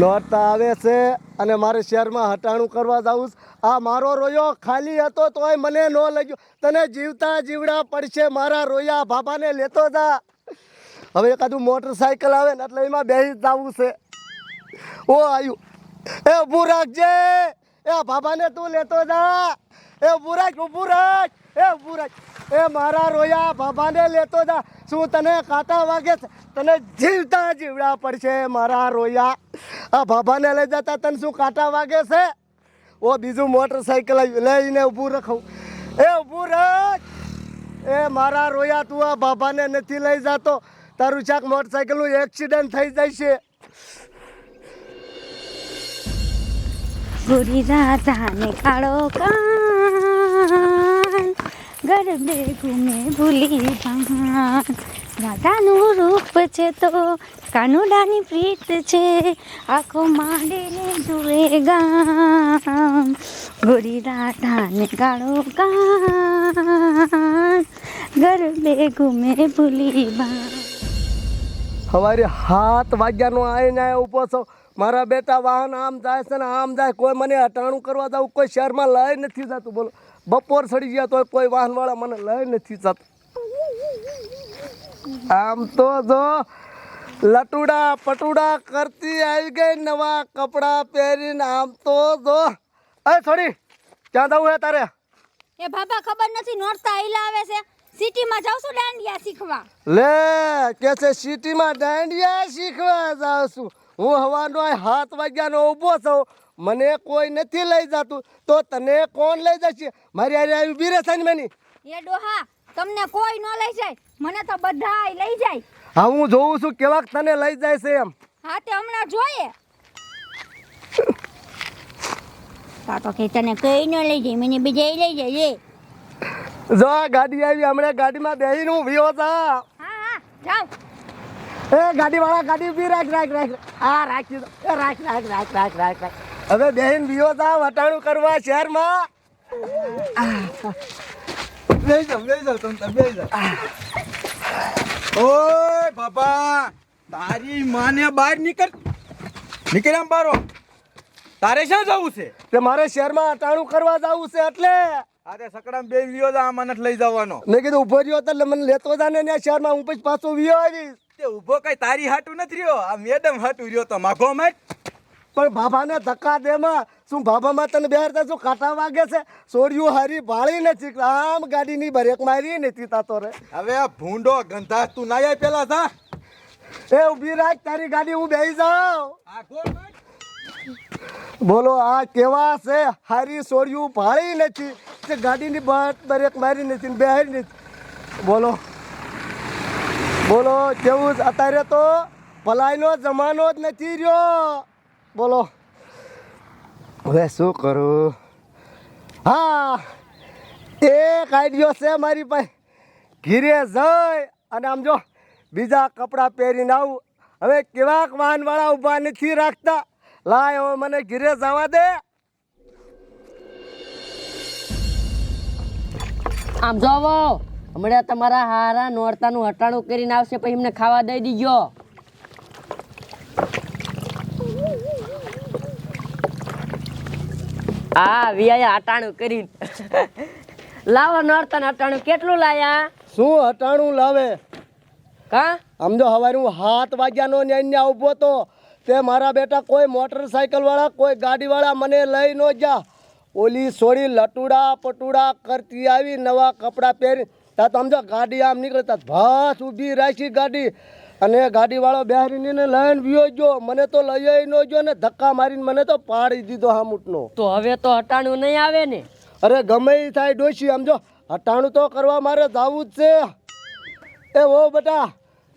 નોરતા આવે છે અને મારે શહેરમાં હટાણું કરવા જાવું છે. આ મારો રોયો ખાલી હતો તોય મને ન લાગ્યો. તને જીવતા જીવડા પડશે મારા રોયા બાબાને લેતો જા. હવે એકાદું મોટરસાયકલ આવે ને એટલે એમાં બેસી જવું છે. ઓ આવ્યું. એ ઊભું રાખજે. એ બાબાને તું લેતો જા. એ ઊભું રાખ, ઊભું રાખ. એ ઊભું રાખ. એ મારા રોયા બાબાને લેતો જા. શું તને કાંટા વાગે છે? તને જીવતા જીવડા પડશે મારા રોયા. આ બાબાને લઈ જતા તને શું કાંટા વાગે છે? ઓ બીજું મોટરસાયકલ લઈને ઊભું રખાવું. એ ઊભું રાખ. એ મારા રોયા તું આ બાબાને નથી લઈ જતો. તારું ચાક મોટરસાયકલનું એક્સિડન્ટ થઈ જાય છે. ગોરી રાધાને કાળો કાન ગરબે ઘૂમે ભૂલી ભાન. રાધાનું રૂપ છે તો કાનુડાની પ્રીત છે, આખો માંડીને જુએ ગામ. ગોરી રાધાને કાળો કાન ગરબે ઘૂમે ભૂલી ભાન. સવારે 7 વાગ્યાનો આવીને ઊભો છો. મારા બેટા વાહન આમ જાય છે ને આમ જાય. કોઈ મને હટાણું કરવા જાવ કોઈ શહેરમાં લઈ નથી જતું. બોલો બપોર સડી ગયા તો કોઈ વાહનવાળા મને લઈ નથી જતું. આમ તો જો લટુડા પટુડા કરતી આવી ગઈ નવા કપડાં પહેરીને. આમ તો જો એ છોડી ક્યાં જવું હે તારે? એ બાબા ખબર નથી નોરતા આઈલા આવે છે, સિટીમાં જાવ છું દાંડિયા શીખવા. લે કે છે સિટીમાં દાંડિયા શીખવા જાઉં છું. હું હવાનો 7 વાગ્યાનો ઊભો છું. મને કોઈ નથી લઈ જતું તો તને કોણ લઈ જશે? મારી હારે આવી ઊભી રહેશે ને મેની. એ ડોહા તમને કોઈ ન લઈ જાય, મને તો બધાય લઈ જાય. હા હું જોઉં છું કેવાક તને લઈ જાય છે એમ. હા તે હમણાં જોઈએ. તો કે તને કઈ ન લઈ જાય, મને બીજે લઈ જાય. જો આ ગાડી આવી, હમણાં ગાડીમાં બેહીને હું વિયો જા. હા જાવ. એ ગાડીવાળા ગાડી ઊભી રાખ રાખ રાખ. હા રાખી દો. એ રાખ રાખ રાખ રાખ રાખ રાખ. હવે બેહીન વિયો જા વટાણું કરવા શહેરમાં. બેસી જાવ તમે બેસી જાવ. ઓય બાપા, તારી માને બહાર નીકળ આમ બારો. તારે શું જવું છે? તે મારે શહેરમાં વટાણું કરવા જવું છે એટલે. આ તે સકડામ બે વિયો જા, આમાં નથી લઈ જવાનો. મેં કીધું ઉભો રહ્યો તો મને લેતો જા ને ત્યાં શહેરમાં. હું પછી પાછો વિયો આવીશ. તે ઊભો કઈ તારી હાટું નથી રહ્યો, આ મેડમ હાટું રહ્યો તો માગો માટ. પણ બાબાને ધક્કા દેમાં શું બાબામાં તને બેરતા શું કાંટા વાગે છે? સોડિયું હારી ભાળી નથી. આમ ગાડીની બ્રેક મારી નથી તાતો રે. હવે આ ભૂંડો ગંધા તું ના આય પેલા જા. એ ઊભી રાખ તારી ગાડી, હું બેસી જાઉં. આ ગોળ માટ. બોલો આ કેવા છે? હારી સોડિયું ભાળી નથી તે ગાડીની બ્રેક મારી નથી ને બેહારી નથી. બોલો બોલો કેવું અત્યારે તો ભલાઈનો જમાનો જ નથી રહ્યો. બોલો હવે શું કરું? હા એક આઈડિયો છે મારી પાસે. ઘીરે જઈ અને આમ જો બીજા કપડાં પહેરીને આવું. હવે કેવાક વાહનવાળા ઊભા નથી રાખતા. લાય હવે મને ઘીરે જવા દે. આમ જોવો હમણાં તમારા હારા નોરતાનું હટાણું કરીને આવશે, પછી એમને ખાવા દઈ દીજો. હા વિયા હટાણું કરીને. લાવો નોરતાનું હટાણું. કેટલું લાયા? શું હટાણું લાવે? કા સમજો હવારે હું 7 વાગ્યાનો ન્યાય ઊભો તો તે મારા બેટા કોઈ મોટરસાયકલવાળા કોઈ ગાડીવાળા મને લઈ ન જા. ઓલી સોડી લટુડા પટુડા કરતી આવી નવા કપડાં પહેરી. તા તો સમજો ગાડી આમ નીકળતા ભાસ ઊભી રાખી ગાડી અને ગાડીવાળો બેહરીને લઈને વિયો ગયો. મને તો લઈ ન ગયો ને ધક્કા મારીને મને તો પાડી દીધો હામૂટનો. તો હવે તો હટાણું નહીં આવે ને? અરે ગમે એ થાય ડોશી, સમજો હટાણું તો કરવા મારે જવું જ છે. એ ઓ બેટા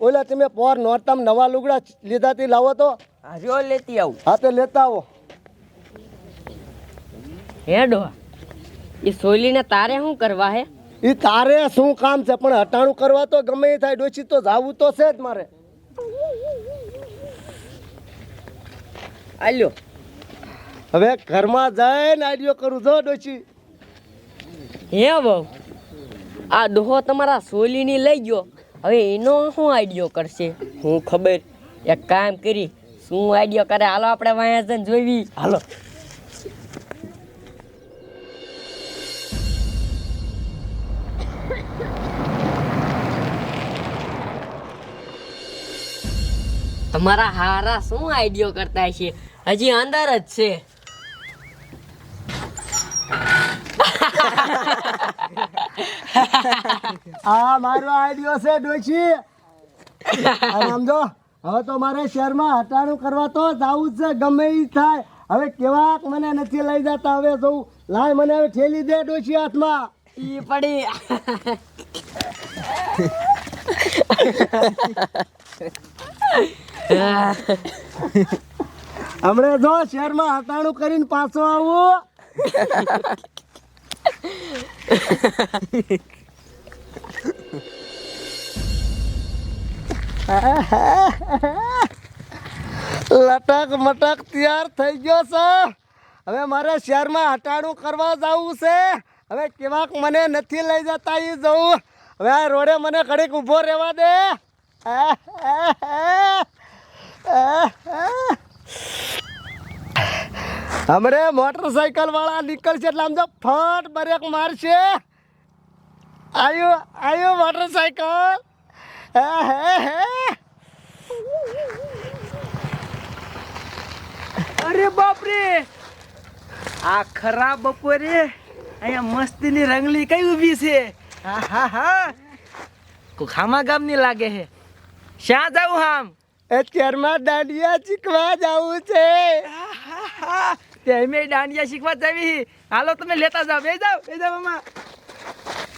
ઓલા તમે પોર નોરતામ નવા લુગડા લીધાથી લાવો તો. હાજો લેતી આવું. હા તે લેતા આવો. હેડો એ સોયલીને તારે શું કરવા હે? એ તારે શું કામ છે? પણ હટાણું કરવા તો ગમે એ થાય ડોશી, તો જાવું તો છે જ મારે. આલ્યો હવે ઘરમાં જઈને આઈડિયો કરું જો ડોશી. હે બહુ આ ડોહો તમારા સોયલીની લઈ ગયો, હવે એનો શું આઈડિયો કરશે? હું ખબર એક કામ કરી શું આઈડિયો કરે હાલો આપણે વાયા જઈને જોઈવી. હાલો. તમારા હારા શું આઈડિયો કરતા છે? હજી અંદર જ છે. આ મારો આઈડિયો છે ડોશી. અને સમજો હવે તો મારે શહેરમાં હટાણું કરવા તો જાવું જ છે, ગમે ઈ થાય. હવે કેવાક મને નથી લઈ જતા, હવે જવું. લાય મને હવે ઠેલી દે ડોશી હાથમાં. ઈ પડી. હમણે જો શહેરમાં હટાણું કરીને પાછો આવું. લટક મટક તૈયાર થઈ ગયો છે. હવે મારે શહેરમાં હટાણું કરવા જવું છે. હવે કેવાક મને નથી લઈ જતા ઈ જવું. હવે આ રોડે મને ઘડીક ઊભો રહેવા દે. હમણે મોટરસાઇકલ વાળા નીકળશે એટલે આમ તો ફટ બ્રેક મારશે. આયુ મોટરસાઇકલ. અરે બાપરે, આ ખરાબ બપોરે અહીંયા મસ્તીની રંગલી કઈ ઊભી છે? હા હા હા, ખામા ગામની લાગે છે. શ્યાં જાવું આમ? એ શહેરમાં દાંડિયા શીખવા જવું છે. તે અમે દાંડિયા શીખવા જાવી. હાલો તમે લેતા જાઓ. બે જાઓ મામા.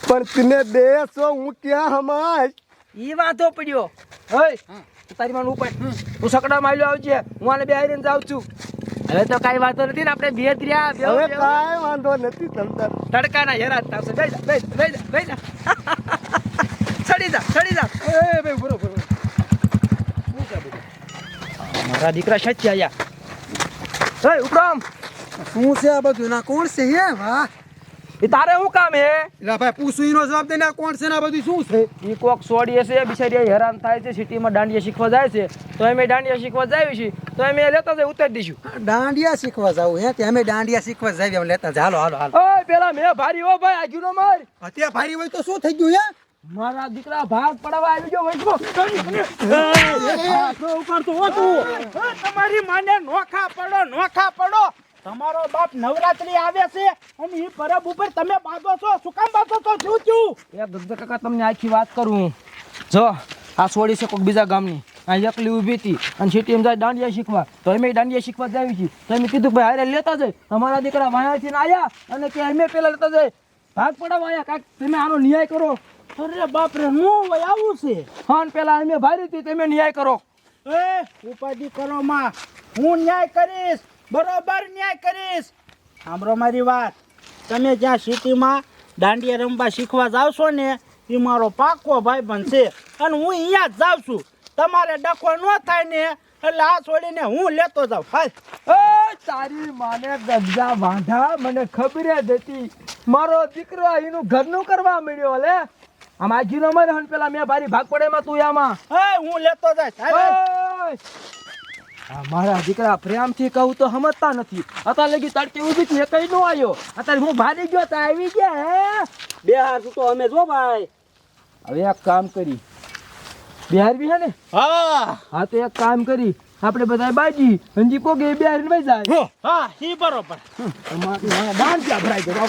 પણ તને દેશો હું ક્યાં હમાશ. ઈ વાંધો પડ્યો. ઓય તારી માન ઉપર તું સકડા માલ્યો આવજે. હું આને બે હારીને જાઉં છું. હવે તો કાઈ વાંધો નથી ને, આપણે બે ત્ર્યા હવે કાંઈ વાંધો નથી તમતાર. તડકાના હેરાન થાવશે. બે જા. ચડી જા. એ ભાઈ બરોબર. મારા દીકરા સચ્ચા આયા. ઓય ઉપરામ, શું છે આ બધું? ના કોણ છે હે? વાહ એ તારે શું કામ હે? એટલે ભાઈ પૂછું એનો જવાબ દે. ના કોણ છે ને આ બધું શું છે? ઈ કોક છોડીએ છે બિચારી હેરાન થાય છે, સિટીમાં દાંડિયા શીખવા જાય છે. તો અમે દાંડિયા શીખવા જાય છે, તો અમે લેતા જાય ઉતારી દઈશું. દાંડિયા શીખવા જાવું હે? કે અમે દાંડિયા શીખવા જાવી, અમે લેતા જા. હાલો. ઓય પેલા મેં ભારી ઓ ભાઈ આગીનો માર. અત્યારે ભારી હોય તો શું થઈ ગયું હે? મારા દીકરા ભાગ પડાવવા આવી ગયો વૈષ્ણો. ઉપાડતો હો તું. તમારી માને નોખા પડો. તમારો બાપ નવરાત્રી આવે છે અને ઈ પરબ ઉપર તમે બાંધો છો. શું કામ બાંધો છો? શું એ ગગજા કાકા તમને આખી વાત કરું. જો આ છોડી છે કોક બીજા ગામની, આ એકલી ઊભી હતી અને સિટીમાં જાય દાંડિયા શીખવા. તો અમે દાંડિયા શીખવા જાવી છીએ. તો અમે કીધું ભાઈ હારે લેતા જાય. તમારા દીકરા વાયાથી આયા અને કે અમે પેલા લેતા જાય ભાગ પડાવવા આયા. કાક તમે આનો ન્યાય કરો. અરે બાપ રે, નો હોય આવું છે. હા પેલા અમે ભારી હતી, તમે ન્યાય કરો. એ ઉપાધિ કરો માં, હું ન્યાય કરીશ. બરોબર ન્યાય કરીશ. સાંભળો મારી વાત. તમે જ્યાં સિટીમાં દાંડિયા રમવા શીખવા જાવ છો ને, એ મારો પાકો ભાઈ બનશે અને હું અહીંયા જ જાઉં છું. તમારે ડખો ન થાય ને એટલે આ છોડીને હું લેતો જાઉં. હાલ. તારી માને ગજા વાંઢા, મને ખબર જ હતી મારો દીકરો એનું ઘરનું કરવા મળ્યો. લે આમ આજીનો મર હન પેલા મેં ભારી ભાગ પડે માં તું આમાં. હું લેતો જાય. મારા દીકરા પ્રેમથી કહું તો સમજતા નથી. અત્યારે લગી તડકે ઊભી છે કઈ નો આવ્યો. અત્યારે હું ભારી ગયો તો આવી ગયા. હે બે હાર તો અમે જો ભાઈ. હવે એક કામ કરી, બિહાર બી હે ને? હા તો એક કામ કરી, આપણે બધા બાજી હંજી પોગે બિહાર ને જાય. હા ઈ બરોબર. તમારી દાન ક્યાં ભરાઈ ગયો?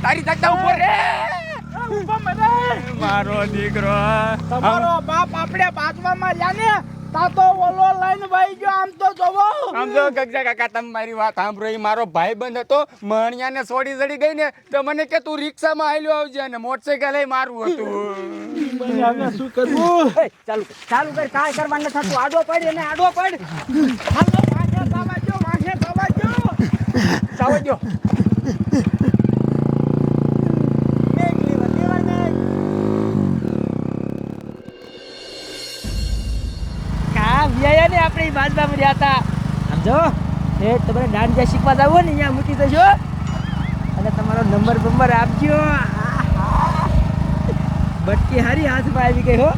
તારી દાદા ઉપર રે. મારો દીકરો તમારો બાપ આપણે બાજવામાં લ્યા ને તા તો ઓલો લઈને વહી ગયો. આમ તો જોવો. આમ જો ગગજા કાકા, તમે મારી વાત સાંભળો. ઈ મારો ભાઈબંધ હતો, મણિયાને છોડી જડી ગઈ ને તો મને કે તું રિક્ષામાં આલ્યો આવજે અને મોટરસાઇકલ લઈ મારવું હતું. હવે શું કરવું? ચાલુ કર. કાંઈ કરવા ન થતું. આડો પડ એને આડો પડ. હાલો વાંહે જવા દો. નાચવા મળ્યા હતા. આમ જો એ તમારે દાંડિયા શીખવા જાવ ને અહીંયા મૂકી દેજો અને તમારો નંબર બંબર આપજો. બટકી હારી હાથમાં આવી ગઈ હો.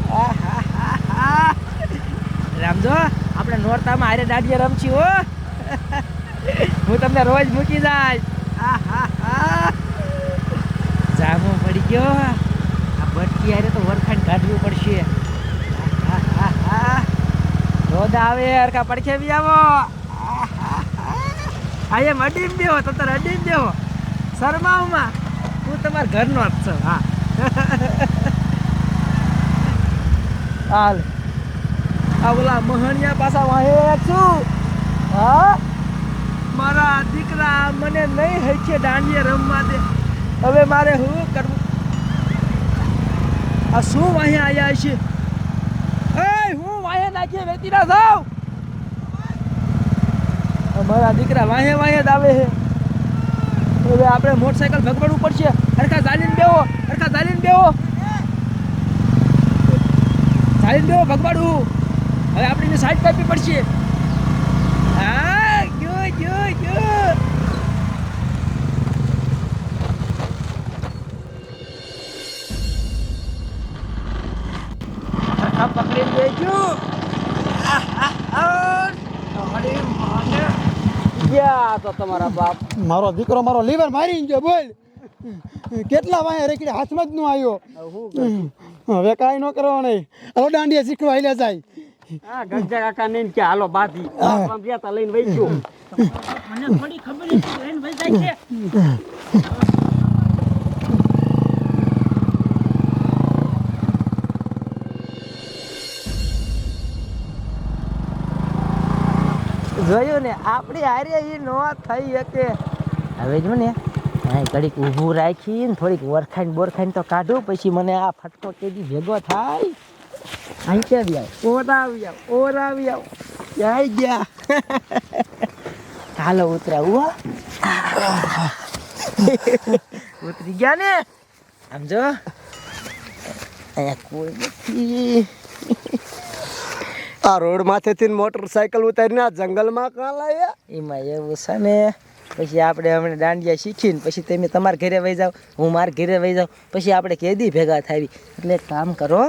રામજો આપણે નોરતામાં હારે દાંડિયા રમछी હો. હું તમને રોજ મૂકી જાય. જામો પડી ગયો. આ બટકી હારે તો વરખાણ કાઢવું પડશે. રોદ આવે હરખા પડખે બી આવો. આ એમ અડીને દેવો તો તારે અડીને દેવો શરમાવમાં. હું તમારા ઘરનો જ છું. હા હાલ આ ઓલા મહણિયા પાછા વાહે છું. હા મારા દીકરા મને નહીં હઈ છે દાંડિયા રમવા દે. હવે મારે શું કરવું? આ શું વાહે આવ્યા છે? એ હું વાહે નાખીએ વેતી ના થાવ. મારા દીકરા વાહે વાહે જ આવે છે. હવે આપણે મોટરસાયકલ ભગવાડવું પડશે. હરખા ચાલીને બેહો, હરખા ચાલીને બેહો, ચાલીને બેહો ભગવાડવું. હવે આપણે સાઈડ કાપવી પડશે. હા ગયો ગયો ગયો. હરખા પકડીને બેસજો. ગયા તો તમારા બાપ. મારો દીકરો મારો લીવર મારી ગયો. બોલ કેટલા વાય રેકડી હાથમાં જ નો આવ્યો. હવે કાંઈ ન કરવા નહીં. હવે દાંડિયા શીખવા આલ્યા જાય. હા ગંજા કાકા ને કે હાલો બાધી આમ જ્યાં લઈને વઈ ગયો. મને થોડી ખબર હતી લઈને વઈ જાય છે. જોયું ને આપણી હારે એ નો થઈ શકે. હવે જો ને હા ઘડીક ઊભું રાખીને થોડીક વરખાઈને બોરખાઈને તો કાઢું. પછી મને આ ફટકો કેદી ભેગો થાય. અહીં ક્યાં આવ ઓરા આવી આવ ઓરા આવી આવ ક્યાંય ગયા. હાલો ઉતરાવું. ઉતરી ગયા ને. આમ જો અહીંયા કોઈ નથી. આ રોડ માથેથી મોટરસાયકલ ઉતારીને આ જંગલમાં કાં લાયા? એમાં એવું છે ને પછી આપણે હમણાં દાંડિયા શીખીને પછી તમે તમારા ઘરે વહી જાઓ, હું મારા ઘરે વહી જાઉં. પછી આપણે કેદી ભેગા થાવી. એટલે એક કામ કરો,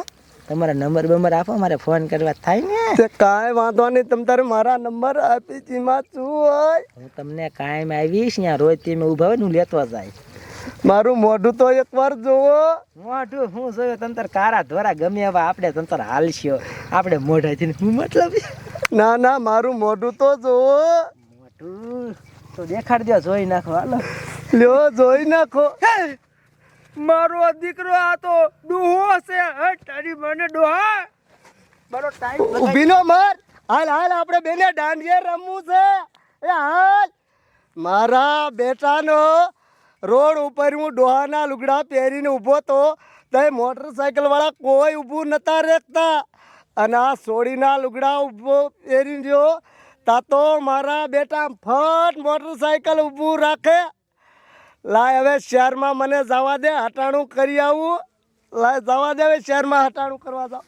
તમારા નંબર બંબર આપો, મારે ફોન કરવા થાય ને. તે કાંઈ વાંધો નહીં. તમ તારે મારા નંબર આપી ચીમાં શું હોય? હું તમને કાયમ આવીશ. ત્યાં રોજ તમે ઊભા હોય ને હું લેતો જાય. મારું મોઢું તો એકવાર જોવો. મોઢું હું જોયો તંતર કારા ધોરા ગમે એવા આપણે તંતર હાલશો. આપણે મોઢાથી હું મતલબ ના ના, મારું મોઢું તો જોવો. મોઢું તો દેખાડ દો, જોઈ નાખો. હાલો લ્યો જોઈ નાખો. મારો દીકરો આ તો ડોહો છે. હટ તારી મને ડોહા. મારો ટાઈમ ઊભી નો માર. હાલ હાલ, આપણે બેને દાંડિયા રમવું છે. એ હાલ. મારા બેટાનો રોડ ઉપર હું ડોહાના લુગડા પહેરીને ઊભો તો મોટરસાયકલ વાળા કોઈ ઊભું નતા રહેતા. અને આ સોડીના લુગડા ઊભો પહેરીને જો તા તો મારા બેટા ફટ મોટરસાયકલ ઊભું રાખે. લાય હવે શહેરમાં મને જવા દે, હટાણું કરી આવું. લાય જવા દે, હવે શહેરમાં હટાણું કરવા જાવ.